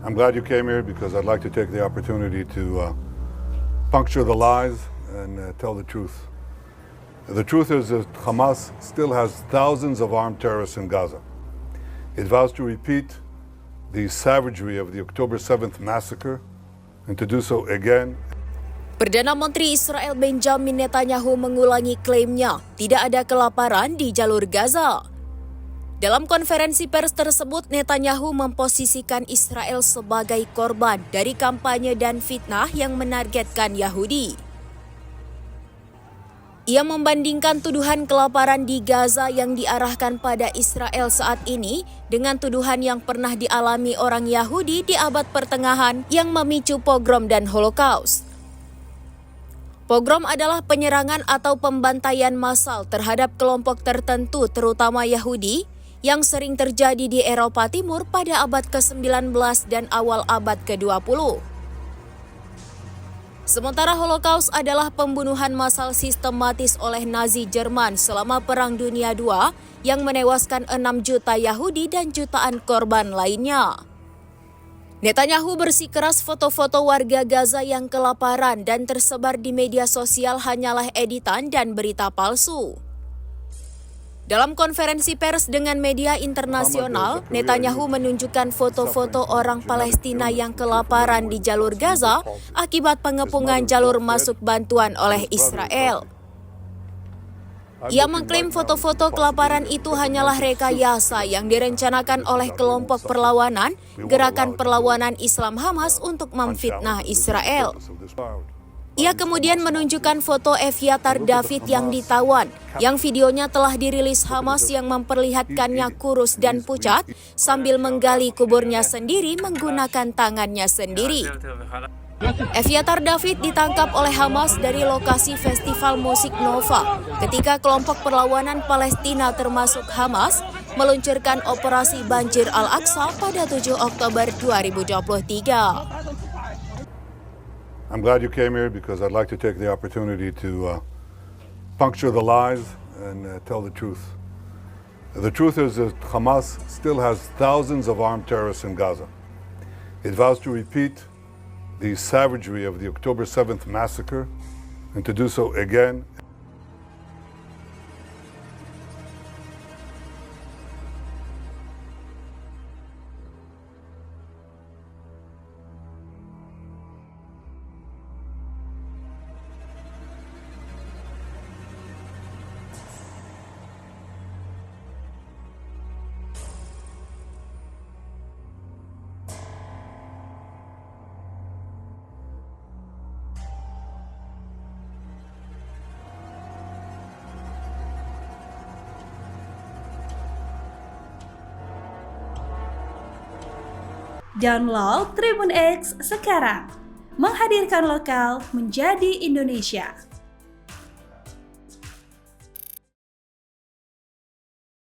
I'm glad you came here because I'd like to take the opportunity to puncture the lies and tell the truth. The truth is that Hamas still has thousands of armed terrorists in Gaza. It vows to repeat the savagery of the October 7th massacre and to do so again. Perdana Menteri Israel Benjamin Netanyahu mengulangi klaimnya tidak ada kelaparan di jalur Gaza. Dalam konferensi pers tersebut, Netanyahu memposisikan Israel sebagai korban dari kampanye dan fitnah yang menargetkan Yahudi. Ia membandingkan tuduhan kelaparan di Gaza yang diarahkan pada Israel saat ini dengan tuduhan yang pernah dialami orang Yahudi di abad pertengahan yang memicu pogrom dan Holocaust. Pogrom adalah penyerangan atau pembantaian massal terhadap kelompok tertentu, terutama Yahudi, yang sering terjadi di Eropa Timur pada abad ke-19 dan awal abad ke-20. Sementara Holocaust adalah pembunuhan massal sistematis oleh Nazi Jerman selama Perang Dunia II yang menewaskan 6 juta Yahudi dan jutaan korban lainnya. Netanyahu bersikeras foto-foto warga Gaza yang kelaparan dan tersebar di media sosial hanyalah editan dan berita palsu. Dalam konferensi pers dengan media internasional, Netanyahu menunjukkan foto-foto orang Palestina yang kelaparan di jalur Gaza akibat pengepungan jalur masuk bantuan oleh Israel. Ia mengklaim foto-foto kelaparan itu hanyalah rekayasa yang direncanakan oleh kelompok perlawanan, Gerakan Perlawanan Islam Hamas untuk memfitnah Israel. Ia kemudian menunjukkan foto Evyatar David yang ditawan, yang videonya telah dirilis Hamas yang memperlihatkannya kurus dan pucat sambil menggali kuburnya sendiri menggunakan tangannya sendiri. Evyatar David ditangkap oleh Hamas dari lokasi festival musik Nova ketika kelompok perlawanan Palestina termasuk Hamas meluncurkan operasi Banjir Al-Aqsa pada 7 Oktober 2023. I'm glad you came here because I'd like to take the opportunity to puncture the lies and tell the truth. The truth is that Hamas still has thousands of armed terrorists in Gaza. It vows to repeat the savagery of the October 7th massacre and to do so again. Download Tribun X sekarang, menghadirkan lokal menjadi Indonesia.